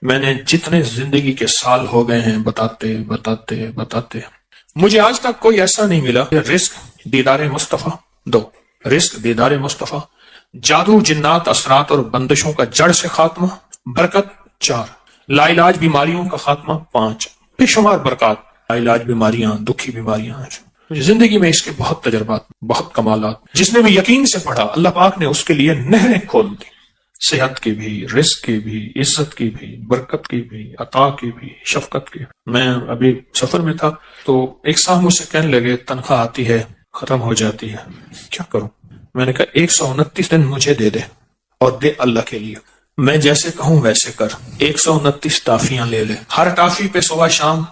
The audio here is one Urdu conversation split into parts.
میں نے جتنے زندگی کے سال ہو گئے ہیں بتاتے مجھے آج تک کوئی ایسا نہیں ملا کہ رزق دیدار مصطفیٰ 2، رزق دیدار مصطفیٰ، جادو جنات اثرات اور بندشوں کا جڑ سے خاتمہ، برکت 4، لا علاج بیماریوں کا خاتمہ 5، بے شمار برکات، لا علاج بیماریاں، دکھی بیماریاں۔ زندگی میں اس کے بہت تجربات، بہت کمالات۔ جس نے بھی یقین سے پڑھا اللہ پاک نے اس کے لیے نہریں کھول دی، صحت کی بھی، رزق کی بھی، عزت کی بھی، برکت کی بھی، عطا کی بھی، شفقت کی بھی۔ میں ابھی سفر میں تھا تو ایک صاحب مجھ سے کہنے لگے تنخواہ آتی ہے ختم ہو جاتی ہے، کیا کروں؟ میں نے کہا 129 دن مجھے دے دے اور دے اللہ کے لیے، میں جیسے کہوں ویسے کر۔ 129 ٹافیاں لے لے، ہر ٹافی پہ صبح شام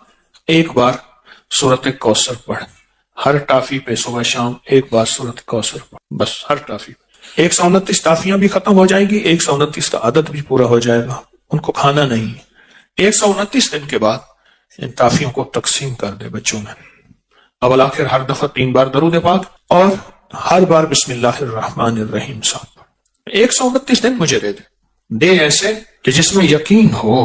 ایک بار سورۃ کوثر پڑھ، ہر ٹافی پہ صبح شام ایک بار سورۃ کوثر پڑھ، بس ہر ٹافی پہ 129 ٹافیاں بھی ختم ہو جائیں گی، 129 کا عدد بھی پورا ہو جائے گا، ان کو کھانا نہیں۔ 129 دن کے بعد ان ٹافیوں کو تقسیم کر دے بچوں میں، اول آخر ہر دفعہ 3 بار درود پاک اور ہر بار بسم اللہ الرحمن الرحیم ساتھ پڑھ۔ 129 دن مجھے دے ایسے کہ جس میں یقین ہو،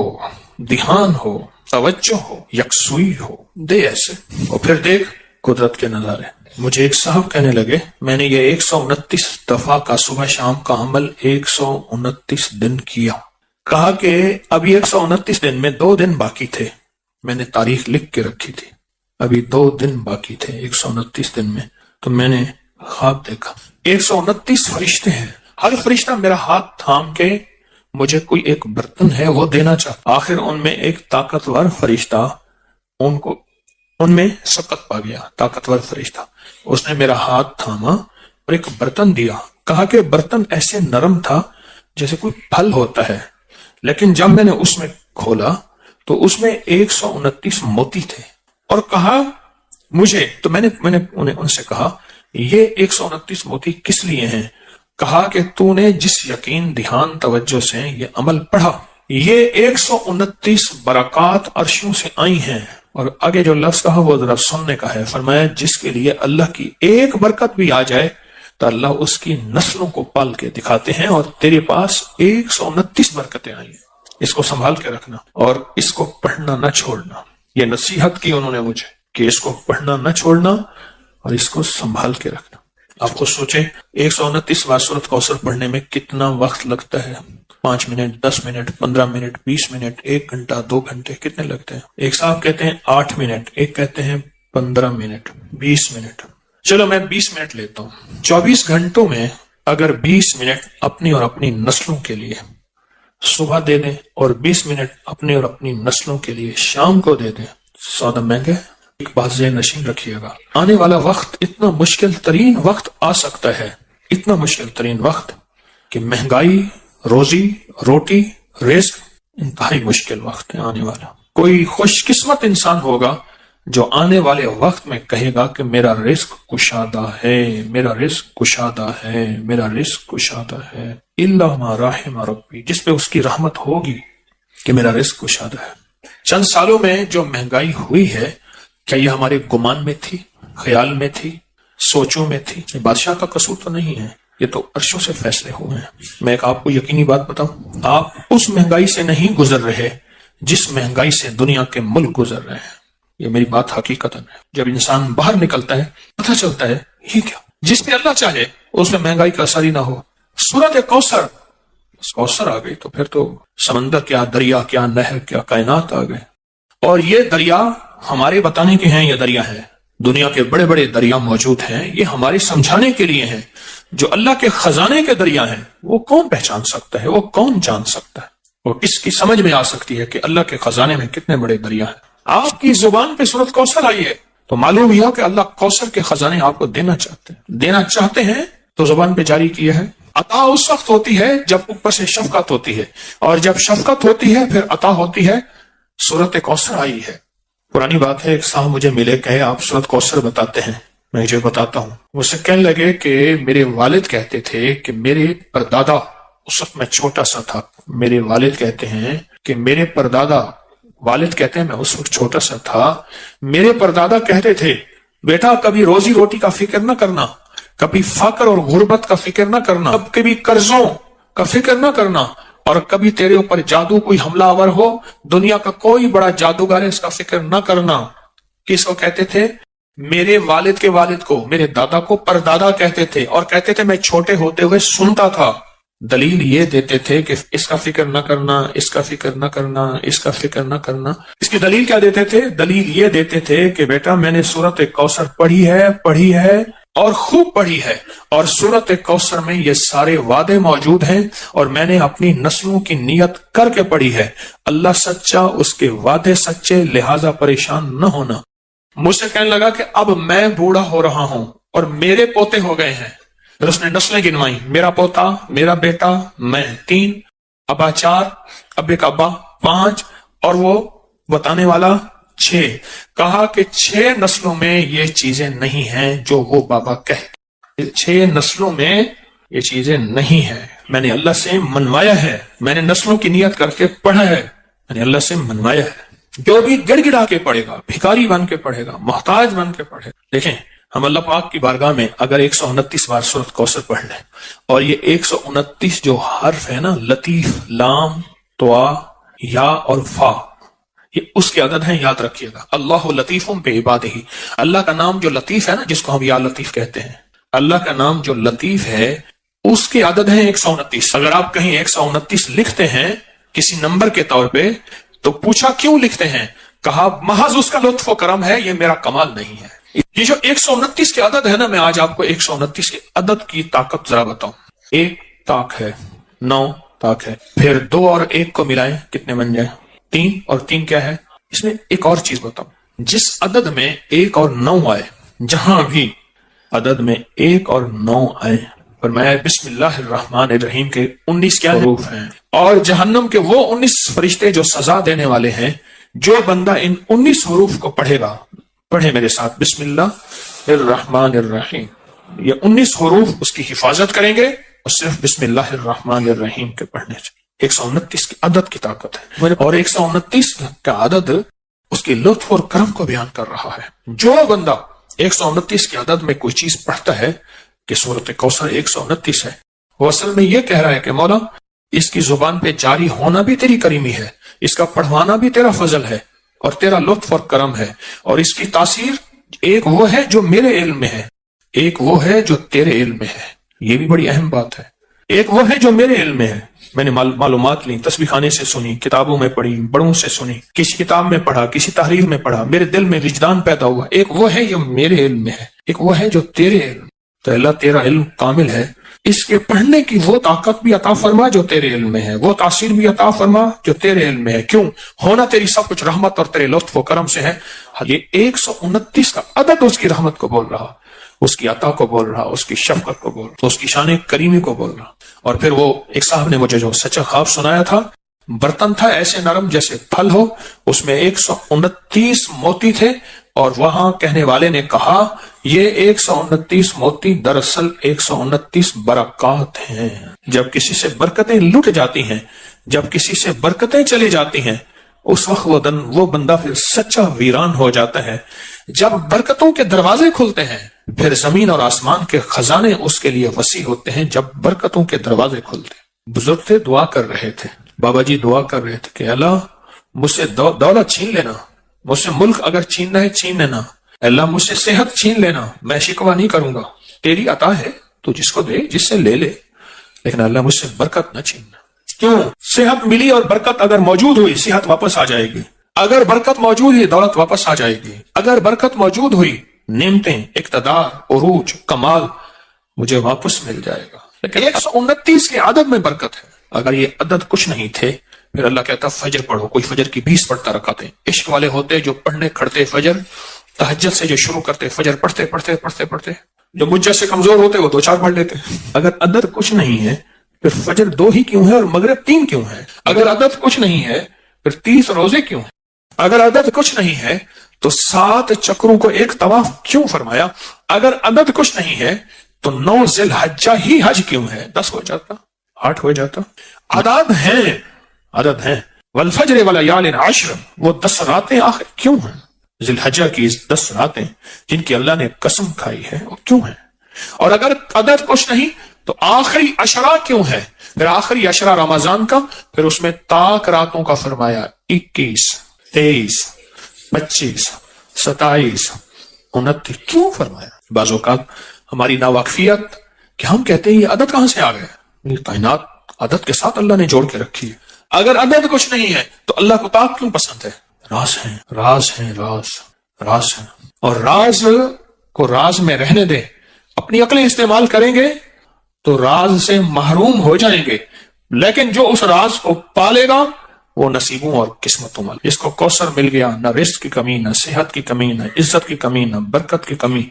دھیان ہو، توجہ ہو، یکسوئی ہو، دے ایسے، اور پھر دیکھ قدرت کے نظارے۔ مجھے ایک صاحب کہنے لگے میں نے یہ 129 دفعہ کا صبح شام کا عمل 129 دن کیا، کہا کہ ابھی 129 دن میں 2 دن باقی تھے، میں نے تاریخ لکھ کے رکھی تھی، ابھی 2 دن باقی تھے 129 دن میں، تو میں نے خواب دیکھا 129 فرشتے ہیں، ہر فرشتہ میرا ہاتھ تھام کے مجھے کوئی ایک برتن ہے وہ دینا چاہتا، آخر ان میں ایک طاقتور فرشتہ ان میں سبقت پا گیا، طاقتور فرشتہ، اس نے میرا ہاتھ تھاما اور ایک برتن دیا، کہا کہ برتن ایسے نرم تھا جیسے کوئی پھل ہوتا ہے، لیکن جب میں نے اس میں کھولا تو اس میں 129 موتی تھے، اور کہا مجھے، تو میں نے انہیں ان سے کہا یہ 129 موتی کس لیے ہیں؟ کہا کہ تو نے جس یقین دھیان توجہ سے یہ عمل پڑھا، یہ 129 برکات عرشوں سے آئی ہیں، اور آگے جو لفظ کہا وہ ذرا سننے کا ہے، فرمایا جس کے لیے اللہ کی ایک برکت بھی آ جائے تو اللہ اس کی نسلوں کو پال کے دکھاتے ہیں، اور تیرے پاس 129 برکتیں آئی ہیں، اس کو سنبھال کے رکھنا اور اس کو پڑھنا نہ چھوڑنا۔ یہ نصیحت کی انہوں نے مجھے کہ اس کو پڑھنا نہ چھوڑنا اور اس کو سنبھال کے رکھنا۔ آپ خود سوچیں 129 بار سورۃ کوثر پڑھنے میں کتنا وقت لگتا ہے، 5 منٹ، 10 منٹ، 15 منٹ، 20 منٹ، 1 گھنٹہ، 2 گھنٹے، کتنے لگتے ہیں؟ ایک صاحب کہتے ہیں 8 منٹ، ایک کہتے ہیں 15 منٹ، 20 منٹ، چلو میں 20 منٹ لیتا ہوں۔ 24 گھنٹوں میں اگر 20 منٹ اپنی اور اپنی نسلوں کے لیے صبح دے دیں اور 20 منٹ اپنی اور اپنی نسلوں کے لیے شام کو دے دیں، سودا مہنگا ہے۔ ایک بات ذہن نشین رکھیے گا، آنے والا وقت اتنا مشکل ترین وقت آ سکتا ہے، اتنا مشکل ترین وقت کہ مہنگائی، روزی روٹی، رزق، انتہائی مشکل وقت ہے آنے والا۔ کوئی خوش قسمت انسان ہوگا جو آنے والے وقت میں کہے گا کہ میرا رزق کشادہ ہے، میرا رزق کشادہ ہے، میرا رزق کشادہ ہے، الا ما رحم ربی، جس پہ اس کی رحمت ہوگی کہ میرا رزق کشادہ ہے۔ چند سالوں میں جو مہنگائی ہوئی ہے، کیا یہ ہمارے گمان میں تھی، خیال میں تھی، سوچوں میں تھی؟ یہ بادشاہ کا قصور تو نہیں ہے، یہ تو عرشوں سے فیصلے ہوئے ہیں۔ میں ایک آپ کو یقینی بات بتاؤں، آپ اس مہنگائی سے نہیں گزر رہے جس مہنگائی سے دنیا کے ملک گزر رہے ہیں، یہ میری بات حقیقت ہے۔ جب انسان باہر نکلتا ہے پتہ چلتا ہے یہ کیا، جس پہ اللہ چاہے اس میں مہنگائی کا اثر ہی نہ ہو۔ سورۃ کوثر، کوثر آ گئی تو پھر تو سمندر کیا، دریا کیا، نہر کیا، کائنات آ گئے، اور یہ دریا ہمارے بتانے کے ہیں، یہ دریا ہے، دنیا کے بڑے بڑے دریا موجود ہیں، یہ ہمارے سمجھانے کے لیے ہیں۔ جو اللہ کے خزانے کے دریا ہیں وہ کون پہچان سکتا ہے، وہ کون جان سکتا ہے، وہ کس کی سمجھ میں آ سکتی ہے کہ اللہ کے خزانے میں کتنے بڑے دریا ہیں۔ آپ کی زبان پہ سورۃ کوثر آئی ہے تو معلوم ہوا کہ اللہ کوثر کے خزانے آپ کو دینا چاہتے ہیں تو زبان پہ جاری کیا ہے۔ عطا اس وقت ہوتی ہے جب اوپر سے شفقت ہوتی ہے، اور جب شفقت ہوتی ہے پھر عطا ہوتی ہے۔ سورۃ کوثر آئی ہے، پرانی بات ہے، ایک صاحب مجھے ملے، کہے آپ سورۃ کوثر بتاتے ہیں، میں جو بتاتا ہوں۔ مجھ سے کہنے لگے کہ میرے والد کہتے تھے کہ میرے پردادا، اس وقت میں چھوٹا سا تھا، میرے والد کہتے ہیں کہ میرے پردادا، والد کہتے ہیں میں اس وقت چھوٹا سا تھا، میرے پردادا کہتے تھے بیٹا کبھی روزی روٹی کا فکر نہ کرنا، کبھی فقر اور غربت کا فکر نہ کرنا، کبھی قرضوں کا فکر نہ کرنا، اور کبھی تیرے اوپر جادو کوئی حملہ آور ہو، دنیا کا کوئی بڑا جادوگر ہے اس کا فکر نہ کرنا۔ کس کو کہتے تھے؟ میرے والد کے والد کو، میرے دادا کو پردادا کہتے تھے، اور کہتے تھے میں چھوٹے ہوتے ہوئے سنتا تھا۔ دلیل یہ دیتے تھے کہ اس کا فکر نہ کرنا، اس کا فکر نہ کرنا، اس کا فکر نہ کرنا۔ اس کی دلیل کیا دیتے تھے؟ دلیل یہ دیتے تھے کہ بیٹا میں نے سورۃ کوثر پڑھی ہے اور خوب پڑھی ہے، اور سورۃ کوثر میں یہ سارے وعدے موجود ہیں، اور میں نے اپنی نسلوں کی نیت کر کے پڑھی ہے۔ اللہ سچا، اس کے وعدے سچے، لہذا پریشان نہ ہونا۔ مجھ سے کہنے لگا کہ اب میں بوڑھا ہو رہا ہوں اور میرے پوتے ہو گئے ہیں۔ پھر اس نے نسلیں گنوائی، میرا پوتا، میرا بیٹا، میں 3، ابا 4، ابے کا ابا 5، اور وہ بتانے والا 6۔ کہا کہ 6 نسلوں میں یہ چیزیں نہیں ہیں جو وہ بابا کہے، 6 نسلوں میں یہ چیزیں نہیں ہیں۔ میں نے اللہ سے منوایا ہے، میں نے نسلوں کی نیت کر کے پڑھا ہے، میں نے اللہ سے منوایا ہے۔ جو بھی گڑ گڑا کے پڑھے گا، بھکاری بن کے پڑھے گا، محتاج بن کے پڑھے گا۔ دیکھیں ہم اللہ پاک کی بارگاہ میں اگر 129 بار سورۃ کوثر پڑھ لیں، اور یہ 129 جو حرف ہے نا، لطیف، لام، طوا، یا اور فا، یہ اس کے عدد ہیں، یاد رکھیے گا۔ اللہ لطیف بعبادہ، اللہ کا نام جو لطیف ہے نا، جس کو ہم یا لطیف کہتے ہیں، اللہ کا نام جو لطیف ہے اس کے عدد ہیں 129۔ اگر آپ کہیں 129 لکھتے ہیں کسی نمبر کے طور پہ تو پوچھا کیوں لکھتے ہیں؟ کہا محض اس کا لطف و کرم ہے، یہ میرا کمال نہیں ہے۔ یہ جو 129 کے عدد ہے نا، میں آج آپ کو 129 کے عدد کی طاقت ذرا بتاؤں۔ 1 طاق ہے، 9 طاق ہے، پھر 2 اور 1 کو ملائیں کتنے بن جائیں؟ 3، اور 3 کیا ہے؟ اس میں ایک اور چیز بتاؤں، جس عدد میں 1 اور 9 آئے، جہاں بھی عدد میں 1 اور 9 آئے، فرمایا بسم اللہ الرحمن الرحیم کے 19 کیا حروف ہیں، اور جہنم کے وہ 19 فرشتے جو سزا دینے والے ہیں۔ جو بندہ ان 19 حروف کو پڑھے گا، پڑھے میرے ساتھ، بسم اللہ الرحمن الرحیم، یہ 19 حروف اس کی حفاظت کریں گے، اور صرف بسم اللہ الرحمن الرحیم کے پڑھنے سے۔ 129 کی عدد کی طاقت ہے، اور 129 کا عدد اس کی لطف اور کرم کو بیان کر رہا ہے۔ جو بندہ 129 کے عدد میں کوئی چیز پڑھتا ہے کہ سورۃ کوثر 129 ہے، وہ اصل میں یہ کہہ رہا ہے کہ مولا اس کی زبان پہ جاری ہونا بھی تیری کریمی ہے، اس کا پڑھوانا بھی تیرا فضل ہے اور تیرا لطف اور کرم ہے، اور اس کی تاثیر ایک وہ ہے جو میرے علم میں ہے، ایک وہ ہے جو تیرے علم میں ہے۔ یہ بھی بڑی اہم بات ہے۔ ایک وہ ہے جو میرے علم میں ہے، میں نے معلومات لی، تسبیح خانے سے سنی، کتابوں میں پڑھی، بڑوں سے سنی، کسی کتاب میں پڑھا، کسی تحریر میں پڑھا، میرے دل میں وجدان پیدا ہوا۔ ایک وہ ہے جو میرے علم میں ہے، ایک وہ ہے جو تیرے علم۔ تو اللہ تیرا علم کامل ہے، اس کے پڑھنے کی وہ طاقت بھی عطا فرما جو تیرے علم میں ہے، وہ تاثیر بھی عطا فرما جو تیرے علم میں ہے۔ کیوں؟ ہونا تیری سب کچھ رحمت اور تیرے لطف و کرم سے ہے۔ یہ 129 کا عدد اس کی رحمت کو بول رہا، اس کی عطا کو بول رہا، اس کی شفقت کو بول رہا، اس کی شان کریمی کو بول رہا۔ اور پھر وہ ایک صاحب نے مجھے جو سچا خواب سنایا تھا، برتن تھا ایسے نرم جیسے پھل ہو، اس میں 129 موتی تھے، اور وہاں کہنے والے نے کہا یہ 129 موتی دراصل 129 برکات ہیں۔ جب کسی سے برکتیں لٹ جاتی ہیں، جب کسی سے برکتیں چلی جاتی ہیں، اس وقت وہ بندہ پھر سچا ویران ہو جاتا ہے۔ جب برکتوں کے دروازے کھلتے ہیں، پھر زمین اور آسمان کے خزانے اس کے لیے وسیع ہوتے ہیں۔ جب برکتوں کے دروازے کھلتے ہیں، بزرگ تھے دعا کر رہے تھے، بابا جی دعا کر رہے تھے کہ اللہ مجھ سے دولت چھین لینا، مجھ سے ملک اگر چھیننا ہے چھین لینا، اللہ مجھ سے صحت چھین لینا، میں شکوہ نہیں کروں گا، تیری عطا ہے، تو جس کو دے، جس سے لے لے، لیکن اللہ مجھ سے برکت نہ چھیننا۔ کیوں؟ صحت ملی اور برکت اگر موجود ہوئی، صحت واپس آ جائے گی۔ اگر برکت موجود ہوئی، دولت واپس آ جائے گی۔ اگر برکت موجود ہوئی، نعمتیں، اقتدار، عروج، کمال مجھے واپس مل جائے گا۔ لیکن 129 کے عدد میں برکت ہے۔ اگر یہ عدد کچھ نہیں تھے، پھر اللہ کہتا فجر پڑھو، کوئی فجر کی 20 پڑھتا رکھاتے، عشق والے ہوتے جو پڑھنے کھڑتے فجر، تہجد سے جو شروع کرتے فجر پڑھتے پڑھتے پڑھتے پڑھتے، جو مجھ جیسے کمزور ہوتے وہ 2-4 پڑھ لیتے۔ اگر عدد کچھ نہیں ہے پھر فجر 2 ہی کیوں ہے اور مغرب 3 کیوں ہے؟ اگر عدد کچھ نہیں ہے پھر 30 روزے کیوں ہیں؟ اگر عدد کچھ نہیں ہے تو 7 چکروں کو ایک طواف کیوں فرمایا؟ اگر عدد کچھ نہیں ہے تو 9 ذی الحجہ ہی حج کیوں ہے؟ 10 ہو جاتا، 8 ہو جاتا۔ عدد ہیں، عدد ہیں۔ والفجر ولیال عشر، وہ 10 راتیں آخر کیوں ہیں؟ ذی الحجہ کی 10 راتیں جن کی اللہ نے قسم کھائی ہے وہ کیوں ہیں؟ اور اگر عدد کچھ نہیں تو آخری عشرہ کیوں ہے؟ پھر آخری عشرہ رمضان کا، پھر اس میں تاک راتوں کا فرمایا 21 23 25 27 29 کیوں فرمایا؟ بعض اوقات ہماری ناواقفیت کہ ہم کہتے ہیں یہ عدد کہاں سے آ گئے؟ یہ کائنات عدد کے ساتھ اللہ نے جوڑ کے رکھی ہے، اگر عدد کچھ نہیں ہے تو اللہ کو تاک کیوں پسند ہے؟ راز ہیں، راز ہیں، راز ہیں، اور راز کو راز میں رہنے دیں، اپنی عقلیں استعمال کریں گے تو راز سے محروم ہو جائیں گے، لیکن جو اس راز کو پالے گا وہ نصیبوں اور قسمتوں والا۔ اس کو کوثر مل گیا، نہ رزق کی کمی، نہ صحت کی کمی، نہ عزت کی کمی، نہ برکت کی کمی،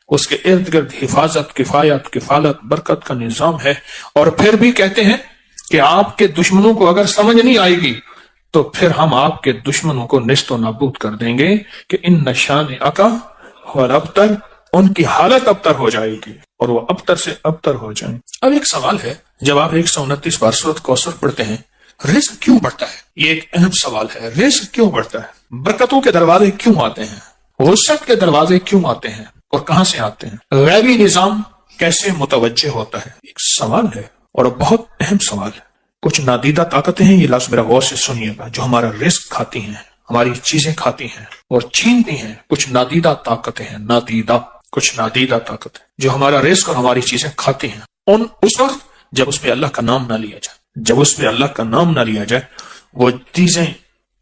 اس کے ارد گرد حفاظت، کفایت، کفالت، برکت کا نظام ہے۔ اور پھر بھی کہتے ہیں کہ آپ کے دشمنوں کو اگر سمجھ نہیں آئے گی تو پھر ہم آپ کے دشمنوں کو نیست و نابود کر دیں گے کہ ان نشان اکا اور ابتر، ان کی حالت ابتر ہو جائے گی اور وہ ابتر سے ابتر ہو جائیں۔ اب ایک سوال ہے، جب آپ 129 بار سورۃ کوثر پڑھتے ہیں، رزق کیوں بڑھتا ہے؟ یہ ایک اہم سوال ہے، رزق کیوں بڑھتا ہے؟ برکتوں کے دروازے کیوں آتے ہیں؟ وسعت کے دروازے کیوں آتے ہیں اور کہاں سے آتے ہیں؟ غیبی نظام کیسے متوجہ ہوتا ہے؟ ایک سوال ہے اور بہت اہم سوال ہے۔ کچھ نادیدہ طاقتیں ہیں، یہ لفظ میرا غور سے سنیے گا، جو ہمارا رزق کھاتی ہیں، ہماری چیزیں کھاتی ہیں اور چھینتی ہیں۔ کچھ نادیدہ طاقتیں ہیں، کچھ نادیدہ طاقتیں جو ہمارا رزق اور ہماری چیزیں کھاتی ہیں۔ اس وقت جب اس پہ اللہ کا نام نہ لیا جائے،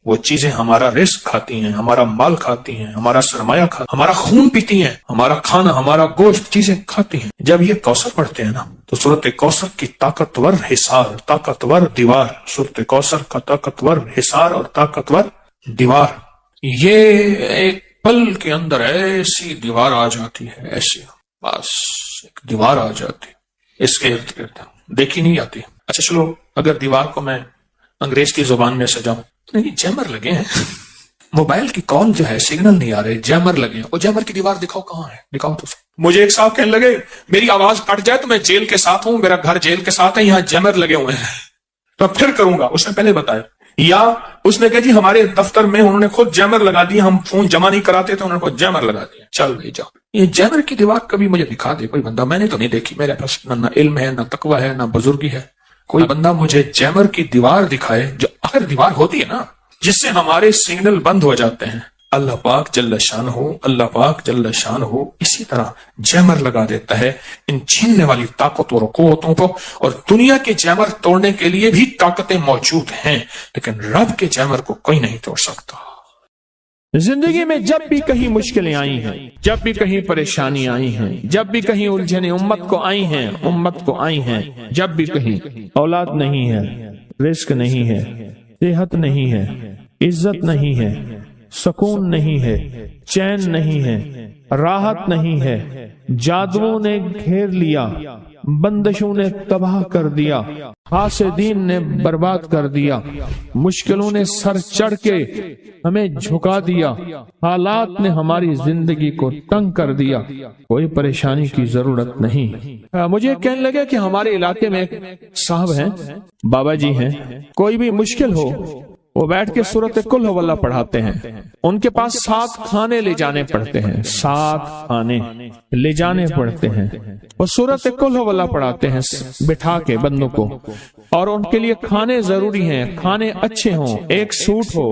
وہ چیزیں ہمارا رزق کھاتی ہیں، ہمارا مال کھاتی ہیں، ہمارا سرمایہ کھاتی ہیں، ہمارا خون پیتی ہیں، ہمارا کھانا، ہمارا گوشت چیزیں کھاتی ہیں۔ جب یہ کوثر پڑھتے ہیں نا تو سورۃ کوثر کی طاقتور حصار، طاقتور دیوار، سورۃ کوثر کا طاقتور حصار اور طاقتور دیوار، یہ ایک پل کے اندر ایسی دیوار آ جاتی ہے، ایسی بس ایک دیوار آ جاتی، اس کے ارد گرد دیکھی نہیں آتی۔ اچھا چلو، اگر دیوار کو میں انگریز کی زبان میں سجاؤں، نہیں جیمر لگے ہیں، موبائل کی کال جو ہے سگنل نہیں آ رہے، جیمر لگے ہیں۔ وہ جیمر کی دیوار دکھاؤ کہاں ہے، دکھاؤ تو۔ مجھے ایک صاحب کہنے لگے میری آواز کٹ جائے تو میں جیل کے ساتھ ہوں، میرا گھر جیل کے ساتھ ہے، یہاں جیمر لگے ہوئے ہیں، تو اب پھر کروں گا۔ اس نے پہلے بتایا، یا اس نے کہا جی ہمارے دفتر میں انہوں نے خود جیمر لگا دیا، ہم فون جمع نہیں کراتے تو انہوں نے خود جیمر لگا دیا۔ چل بھائی جاؤ، یہ جیمر کی دیوار کبھی مجھے دکھا دے کوئی بندہ، میں نے تو نہیں دیکھی، میرے پاس نہ علم ہے، نہ تقوی ہے، نہ بزرگی ہے۔ کوئی بندہ مجھے جیمر کی دیوار دکھائے، جو آخر دیوار ہوتی ہے نا جس سے ہمارے سگنل بند ہو جاتے ہیں۔ اللہ پاک جل شان ہو اسی طرح جیمر لگا دیتا ہے ان چھیننے والی طاقتوں اور قوتوں کو، اور دنیا کے جیمر توڑنے کے لیے بھی طاقتیں موجود ہیں، لیکن رب کے جیمر کو کوئی نہیں توڑ سکتا۔ زندگی میں جب بھی کہیں مشکلیں آئی ہیں، جب بھی کہیں پریشانی آئی ہیں، جب بھی کہیں الجھنیں امت کو آئی ہیں، جب بھی کہیں اولاد نہیں ہے، رزق نہیں ہے، صحت نہیں ہے، عزت نہیں ہے، سکون نہیں ہے، چین نہیں ہے، راحت نہیں ہے، جادوؤں نے گھیر لیا، بندشوں نے تباہ کر دیا، حاسدین نے برباد کر دیا، مشکلوں نے سر چڑھ کے ہمیں جھکا دیا، حالات نے ہماری زندگی کو تنگ کر دیا، کوئی پریشانی کی ضرورت نہیں۔ مجھے کہنے لگا کہ ہمارے علاقے میں ایک صاحب ہیں، بابا جی ہیں، کوئی بھی مشکل ہو وہ بیٹھ کے سورۃ قل ہو اللہ پڑھاتے ہیں۔ ان کے پاس 7 کھانے لے جانے پڑتے ہیں، 7 کھانے لے جانے پڑتے ہیں، وہ سورۃ قل ہو اللہ پڑھاتے ہیں بٹھا کے بندوں کو، اور ان کے لیے کھانے ضروری ہیں، کھانے اچھے ہوں، ایک سوٹ ہو،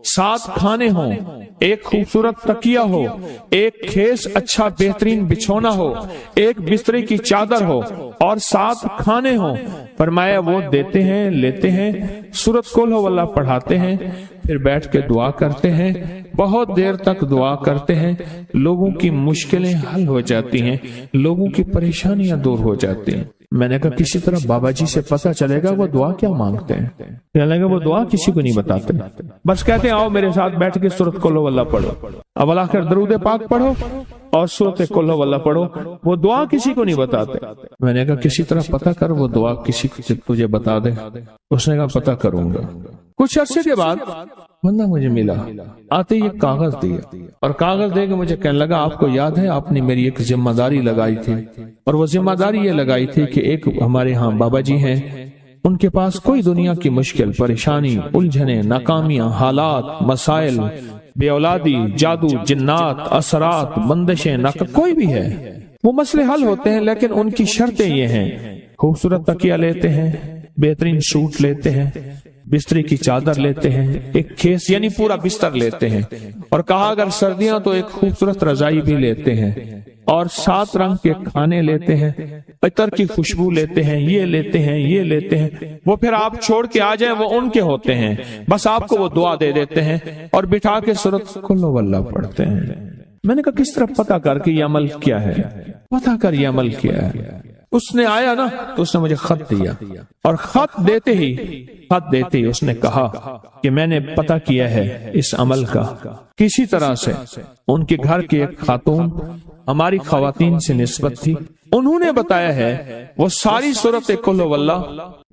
7 کھانے ہوں، ایک خوبصورت تکیہ ہو، ایک کھیس اچھا بہترین بچھونا ہو، ایک بسترے کی چادر ہو، اور 7 کھانے ہوں۔ فرمایا وہ دیتے ہیں، لیتے ہیں، سورۃ قل ہو اللہ پڑھاتے ہیں، پھر بیٹھ کے دعا کرتے ہیں، بہت دیر تک دعا کرتے ہیں، لوگوں کی مشکلیں حل ہو جاتی ہیں، لوگوں کی پریشانیاں دور ہو جاتی ہیں۔ میں نے کہا کسی طرح بابا جی سے پتہ چلے گا وہ دعا کیا مانگتے ہیں۔ کہنے لگا وہ دعا کسی کو نہیں بتاتے، بس کہتے ہیں آؤ میرے ساتھ بیٹھ کے سورۃ قل ہو اللہ پڑھو، اول آخر درود پاک پڑھو اور سورۃ قل ہو اللہ پڑھو، وہ دعا کسی کو نہیں بتاتے۔ میں نے کہا کسی طرح پتہ کر وہ دعا کسی کو تجھے بتا دے۔ اس نے کہا پتہ کروں گا۔ کچھ عرصے کے بعد بندہ مجھے ملا، آتے یہ کاغذ دیا، اور کاغذ دے کے مجھے کہنے لگا آپ کو یاد ہے آپ نے میری ایک ذمہ داری لگائی تھی، اور وہ ذمہ داری یہ لگائی تھی کہ ایک ہمارے ہاں بابا جی ہیں، ان کے پاس کوئی دنیا کی مشکل، پریشانی، الجھنیں، ناکامیاں، حالات، مسائل، بے اولادی، جادو، جنات، اثرات، بندشیں، کوئی بھی ہے، وہ مسئلے حل ہوتے ہیں، لیکن ان کی شرطیں یہ ہیں: خوبصورت تکیہ لیتے ہیں، بہترین سوٹ لیتے ہیں، بستری کی چادر لیتے ہیں، ایک کھیس یعنی پورا بستر لیتے ہیں، اور کہا اگر سردیاں تو ایک خوبصورت رضائی بھی لیتے ہیں، اور 7 رنگ کے کھانے لیتے ہیں، عطر کی خوشبو لیتے ہیں، یہ لیتے ہیں، یہ لیتے ہیں۔ وہ پھر آپ چھوڑ کے آ جائیں، وہ ان کے ہوتے ہیں، بس آپ کو وہ دعا دے دیتے ہیں اور بٹھا کے سورۃ قل هو اللہ پڑھتے ہیں۔ میں نے کہا کس طرح پتہ کر کے یہ عمل کیا ہے؟ پتہ کر یہ عمل کیا ہے؟ اس نے آیا نا تو اس نے مجھے خط دیا، اور خط دیتے ہی اس نے کہا کہ میں نے پتہ کیا ہے اس عمل کا کسی طرح سے۔ ان کے گھر کی ایک خاتون ہماری خواتین سے نسبت تھی، انہوں نے بتایا ہے وہ ساری سورۃ قل هو اللہ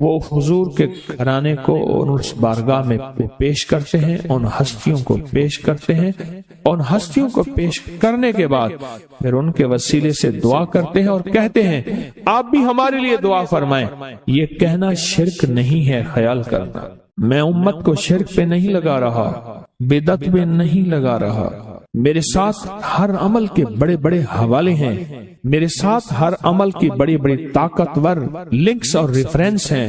وہ حضور کے گھرانے کو اس بارگاہ میں پیش کرتے ہیں، ان ہستیوں کو پیش کرتے ہیں، ان ہستیوں کو پیش کرنے کے بعد پھر ان کے وسیلے سے دعا کرتے ہیں اور کہتے ہیں آپ بھی ہمارے لیے دعا فرمائیں۔ یہ کہنا شرک نہیں ہے، خیال کرنا، میں امت کو شرک پہ نہیں لگا رہا، بدعت پہ نہیں لگا رہا۔ میرے ساتھ ہر عمل کے بڑے بڑے حوالے ہیں، میرے ساتھ ہر عمل کی بڑی بڑی طاقتور لنکس اور ریفرنس ہیں،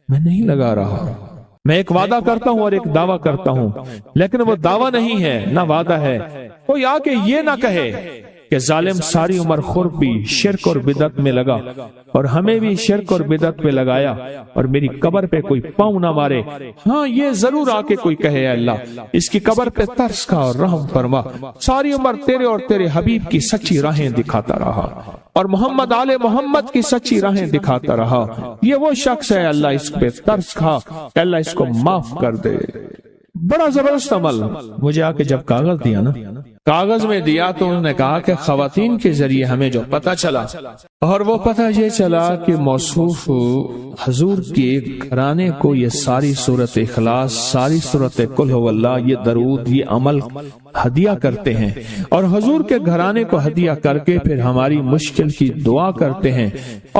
میں نہیں لگا رہا۔ میں ایک وعدہ کرتا ہوں اور ایک دعویٰ کرتا ہوں، لیکن وہ دعویٰ نہیں ہے نہ وعدہ ہے۔ کوئی آ کے یہ نہ کہے کہ ظالم ساری عمر خرب بھی شرک اور بدعت میں لگا اور ہمیں بھی شرک اور بدعت میں لگایا، اور میری قبر پہ کوئی پاؤں نہ مارے۔ ہاں یہ ضرور آ کے کوئی کہے اللہ اس کی قبر پہ ترس کھا اور رحم فرما، ساری عمر تیرے اور تیرے حبیب کی سچی راہیں دکھاتا رہا اور محمد آل محمد کی سچی راہیں دکھاتا رہا، یہ وہ شخص ہے، اللہ اس پہ ترس کھا کہ اللہ اس کو معاف کر دے۔ بڑا زبردست عمل۔ مجھے آ کے جب کاغذ دیا نا، کاغذ میں دیا تو انہوں نے کہا کہ خواتین کے ذریعے ہمیں جو پتہ چلا، اور وہ پتہ یہ چلا کہ موصوف حضور کے گھرانے کو یہ ساری سورۃ اخلاص، ساری سورۃ قل هو اللہ، یہ درود، یہ عمل ہدیہ کرتے ہیں، اور حضور کے گھرانے کو ہدیہ کر کے پھر ہماری مشکل کی دعا کرتے ہیں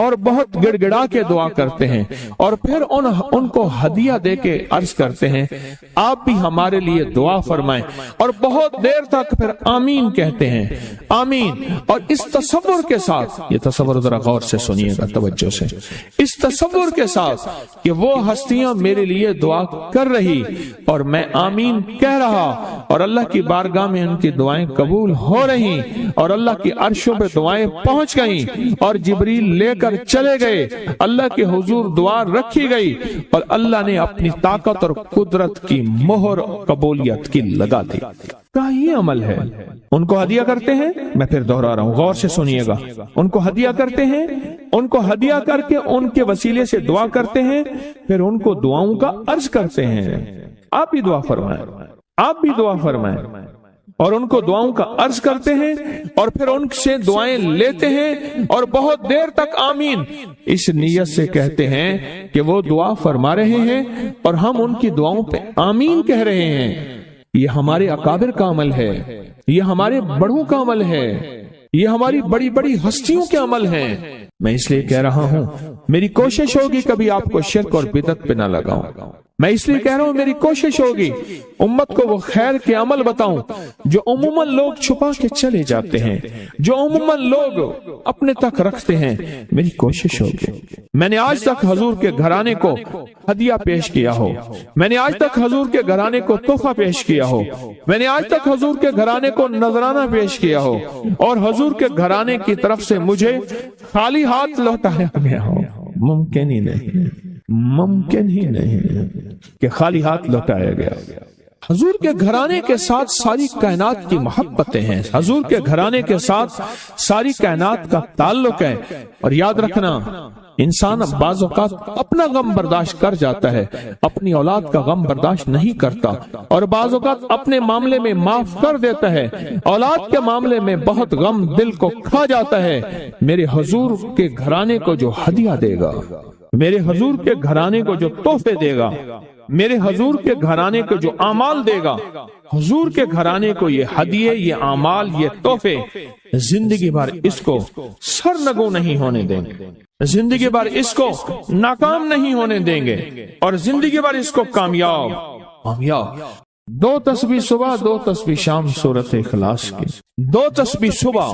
اور بہت گڑ گڑا کے دعا کرتے ہیں، اور پھر ان کو ہدیہ دے کے عرض کرتے ہیں آپ بھی ہمارے لیے دعا فرمائیں، اور بہت دیر تک پھر آمین کہتے ہیں، آمین۔ اور اس تصور کے ساتھ، یہ تصور ذرا غور سے سنیے گا توجہ سے، اس تصور کے ساتھ کہ وہ ہستیاں میرے لیے دعا کر رہی اور میں آمین کہہ رہا، اور اللہ کی بارگاہ میں ان کی دعائیں قبول ہو رہی، اور اللہ کی عرشوں پہ دعائیں پہنچ گئیں، اور جبریل لے کر چلے گئے، اللہ کے حضور دعا رکھی گئی، اور اللہ نے اپنی طاقت اور قدرت کی مہر قبولیت کی لگا دی۔ کہا یہ عمل ہے۔ ان کو ہدیہ کرتے ہیں، میں پھر دوہرا رہا ہوں، غور سے سنیے گا، ان کو ہدیہ کرتے ہیں، ان کو ہدیہ کر کے ان کے وسیلے سے دعا کرتے ہیں، پھر ان کو دعاؤں کا عرض کرتے ہیں آپ بھی دعا فرمائیں، آپ بھی دعا فرمائیں، اور ان کو دعاؤں کا عرض کرتے ہیں، اور پھر ان سے دعائیں لیتے ہیں، اور بہت دیر تک آمین اس نیت سے کہتے ہیں کہ وہ دعا فرما رہے ہیں اور ہم ان کی دعاؤں پہ آمین کہہ رہے ہیں۔ یہ ہمارے اکابر کا عمل ہے، یہ ہمارے بڑوں کا عمل ہے، یہ ہماری بڑی بڑی ہستیوں کے عمل ہیں۔ میں اس لیے کہہ رہا ہوں میری کوشش ہوگی کبھی آپ کو شرک اور بدعت پہ نہ لگاؤں، میں اس لیے کہہ رہا ہوں میری کوشش ہوگی امت کو وہ خیر کے عمل بتاؤں جو عموماً لوگ چھپا کے چلے جاتے ہیں، جو عموماً لوگ اپنے تک رکھتے ہیں۔ میری کوشش ہوگی میں نے آج تک حضور کے گھرانے کو ہدیہ پیش کیا ہو، میں نے آج تک حضور کے گھرانے کو تحفہ پیش کیا ہو، میں نے آج تک حضور کے گھرانے کو نذرانہ پیش کیا ہو، اور حضور کے گھرانے کی طرف سے مجھے خالی ہاتھ لوٹایا گیا ہو۔ ممکن ہی نہیں، ممکن ہی نہیں کہ خالی ہاتھ لوٹایا گیا۔ حضور کے گھرانے کے ساتھ ساری کائنات کی محبتیں ہیں، حضور کے گھرانے کے ساتھ ساری کائنات کا تعلق ہے، اور یاد رکھنا انسان بعض اوقات اپنا غم برداشت کر جاتا ہے، اپنی اولاد کا غم برداشت نہیں کرتا، اور بعض اوقات اپنے معاملے میں معاف کر دیتا ہے، اولاد کے معاملے میں بہت غم دل کو کھا جاتا ہے۔ میرے حضور کے گھرانے کو جو ہدیہ دے گا، میرے حضور کے گھرانے کو جو تحفے دے گا، میرے حضور کے گھرانے کو جو اعمال دے گا، حضور کے گھرانے کو یہ ہدیے، یہ اعمال، یہ تحفے زندگی بھر اس کو سرنگو نہیں ہونے دیں گے، زندگی بھر اس کو ناکام نہیں ہونے دیں گے، اور زندگی بھر اس کو کامیاب۔ 2 تسبیح صبح، 2 تسبیح شام سورۃ اخلاص کی، 2 تسبیح صبح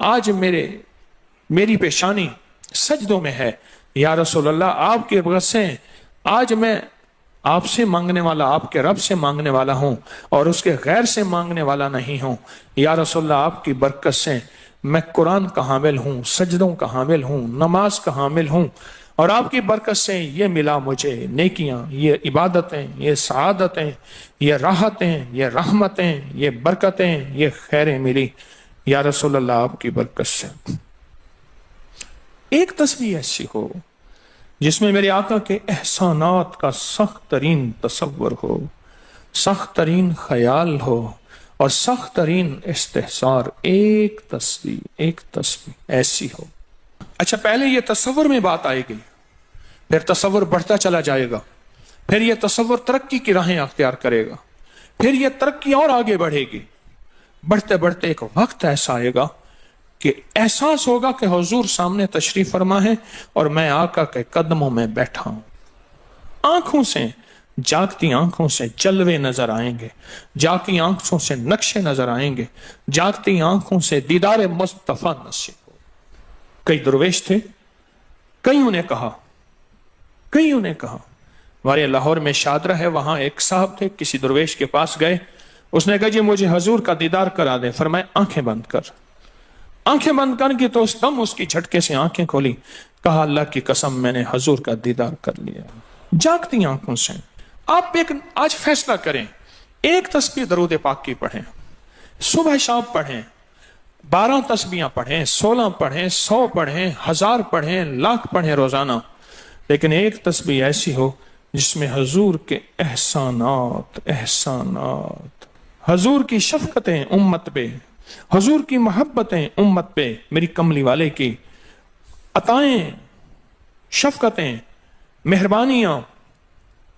آج میری پیشانی سجدوں میں ہے، یا رسول اللہ آپ کی برکت سے آج میں آپ سے مانگنے والا، آپ کے رب سے مانگنے والا ہوں اور اس کے غیر سے مانگنے والا نہیں ہوں۔ یا رسول اللہ آپ کی برکت سے میں قرآن کا حامل ہوں، سجدوں کا حامل ہوں، نماز کا حامل ہوں، اور آپ کی برکت سے یہ ملا مجھے نیکیاں، یہ عبادتیں، یہ سعادتیں، یہ راحتیں، یہ رحمتیں، یہ برکتیں، یہ خیریں ملی یا رسول اللہ آپ کی برکت سے۔ ایک تصویر ایسی ہو جس میں میرے آقا کے احسانات کا سخت ترین تصور ہو، سخت ترین خیال ہو اور سخت ترین استحصار۔ ایک تصویر ایسی ہو۔ اچھا، پہلے یہ تصور میں بات آئے گی، پھر تصور بڑھتا چلا جائے گا، پھر یہ تصور ترقی کی راہیں اختیار کرے گا، پھر یہ ترقی اور آگے بڑھے گی۔ بڑھتے بڑھتے ایک وقت ایسا آئے گا کہ احساس ہوگا کہ حضور سامنے تشریف فرما ہے اور میں آقا کے قدموں میں بیٹھا ہوں۔ آنکھوں سے، جاگتی آنکھوں سے جلوے نظر آئیں گے، جاگتی آنکھوں سے نقشے نظر آئیں گے، جاگتی آنکھوں سے دیدار مصطفیٰ نصیب ہو۔ کئی درویش تھے، کئیوں نے کہا ہمارے لاہور میں شادرہ ہے، وہاں ایک صاحب تھے، کسی درویش کے پاس گئے، اس نے کہا جی مجھے حضور کا دیدار کرا دیں۔ فرمائے آنکھیں بند کر۔ آنکھیں بند کر کے تو اس دم اس کی جھٹکے سے آنکھیں کھولی، کہا اللہ کی قسم میں نے حضور کا دیدار کر لیا۔ جاگتی آنکھوں سے آپ آج فیصلہ کریں، ایک تسبیح درود پاک کی پڑھیں، صبح شام پڑھیں، 12 تسبیحاں پڑھیں، 16 پڑھیں، 100 پڑھیں، 1000 پڑھیں، لاکھ پڑھیں روزانہ، لیکن ایک تسبیح ایسی ہو جس میں حضور کے احسانات، حضور کی شفقتیں امت پہ، حضور کی محبتیں امت پہ، میری کملی والے کی عطائیں، شفقتیں، مہربانیاں،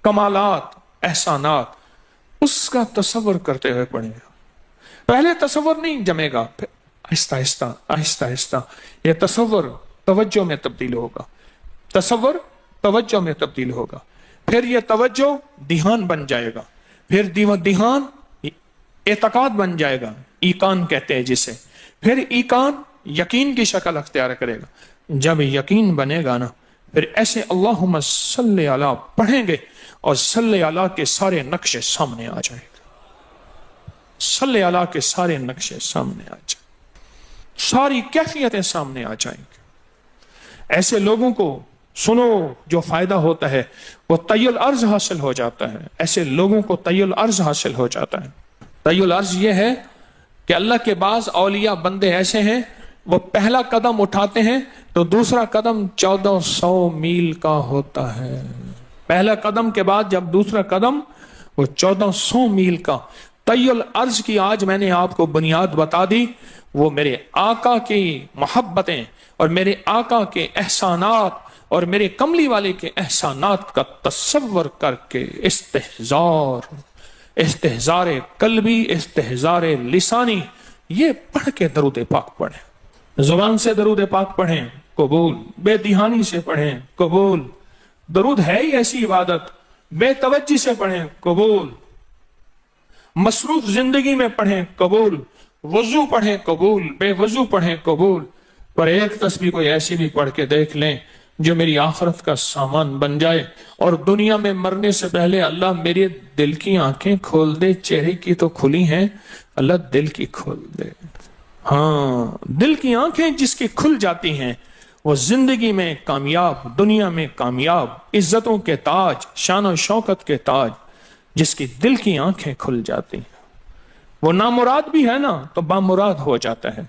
کمالات، احسانات، اس کا تصور کرتے ہوئے پڑھیں گا۔ پہلے تصور نہیں جمے گا، پھر آہستہ آہستہ یہ تصور توجہ میں تبدیل ہوگا، تصور توجہ میں تبدیل ہوگا، پھر یہ توجہ دھیان بن جائے گا، پھر دھیان اعتقاد بن جائے گا، ایقان کہتے ہیں جسے، پھر ایقان یقین کی شکل اختیار کرے گا۔ جب یقین بنے گا نا، پھر ایسے اللہم صلی علی پڑھیں گے اور صلی علی کے سارے نقشے سامنے آ جائے گا، صلی علی کے سارے نقشے سامنے آ جائیں، ساری کیفیتیں سامنے آ جائیں گے۔ ایسے لوگوں کو سنو جو فائدہ ہوتا ہے وہ طی الارض حاصل ہو جاتا ہے، ایسے لوگوں کو طی الارض حاصل ہو جاتا ہے۔ طی الارض یہ ہے کہ اللہ کے بعض اولیاء بندے ایسے ہیں، وہ پہلا قدم اٹھاتے ہیں تو دوسرا قدم 1400 میل کا ہوتا ہے۔ پہلا قدم کے بعد جب دوسرا قدم، وہ 1400 میل کا۔ طی الارض کی آج میں نے آپ کو بنیاد بتا دی، وہ میرے آقا کی محبتیں اور میرے آقا کے احسانات اور میرے کملی والے کے احسانات کا تصور کر کے استحضار قلبی، استحضار لسانی، یہ پڑھ کے درود پاک پڑھیں، زبان سے درود پاک پڑھیں، قبول، بے دہانی سے پڑھیں، قبول، درود ہے ہی ایسی عبادت، بے توجہ سے پڑھیں، قبول، مصروف زندگی میں پڑھیں، قبول، وضو پڑھیں، قبول، بے وضو پڑھیں، قبول، پر ایک تسبیح کوئی ایسی بھی پڑھ کے دیکھ لیں جو میری آخرت کا سامان بن جائے، اور دنیا میں مرنے سے پہلے اللہ میرے دل کی آنکھیں کھول دے، چہرے کی تو کھلی ہیں، اللہ دل کی کھول دے۔ ہاں، دل کی آنکھیں جس کی کھل جاتی ہیں وہ زندگی میں کامیاب، دنیا میں کامیاب، عزتوں کے تاج، شان و شوکت کے تاج، جس کی دل کی آنکھیں کھل جاتی ہیں، وہ نامراد بھی ہے نا تو بامراد ہو جاتا ہے۔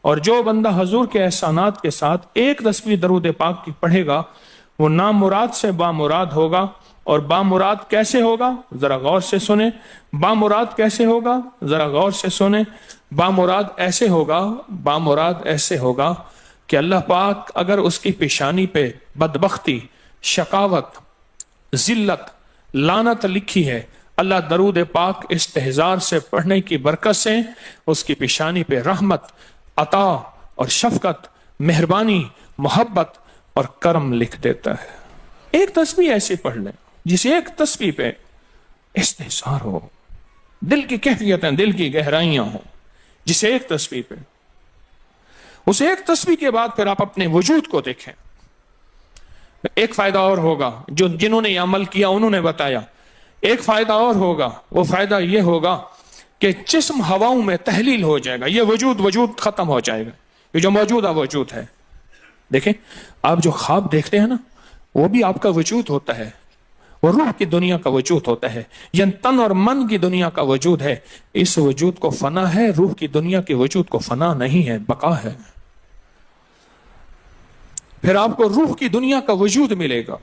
اور جو بندہ حضور کے احسانات کے ساتھ ایک تسبیح درود پاک کی پڑھے گا، وہ نامراد سے بامراد ہوگا۔ اور بامراد کیسے ہوگا؟ ذرا غور سے سنیں۔ بامراد کیسے ہوگا؟ ذرا غور سے سنیں۔ بامراد ایسے ہوگا کہ اللہ پاک اگر اس کی پیشانی پہ بدبختی، شقاوت، ذلت، لعنت لکھی ہے، اللہ درود پاک استحضار سے پڑھنے کی برکت سے اس کی پیشانی پہ رحمت، عطا اور شفقت، مہربانی، محبت اور کرم لکھ دیتا ہے۔ ایک تسبیح ایسی پڑھ لیں جس ایک تسبیح پہ استحضار ہو، دل کی کیفیتیں، دل کی گہرائیاں ہوں، جسے ایک تسبیح پہ، اس ایک تسبیح کے بعد پھر آپ اپنے وجود کو دیکھیں. ایک فائدہ اور ہوگا جو جنہوں نے یہ عمل کیا انہوں نے بتایا. ایک فائدہ اور ہوگا, وہ فائدہ یہ ہوگا کہ جسم ہواؤں میں تحلیل ہو جائے گا. یہ وجود ختم ہو جائے گا, یہ جو موجودہ وجود ہے. دیکھیں آپ جو خواب دیکھتے ہیں نا, وہ بھی آپ کا وجود ہوتا ہے, وہ روح کی دنیا کا وجود ہوتا ہے, یہ تن اور من کی دنیا کا وجود ہے. اس وجود کو فنا ہے, روح کی دنیا کے وجود کو فنا نہیں ہے, بقا ہے. پھر آپ کو روح کی دنیا کا وجود ملے گا.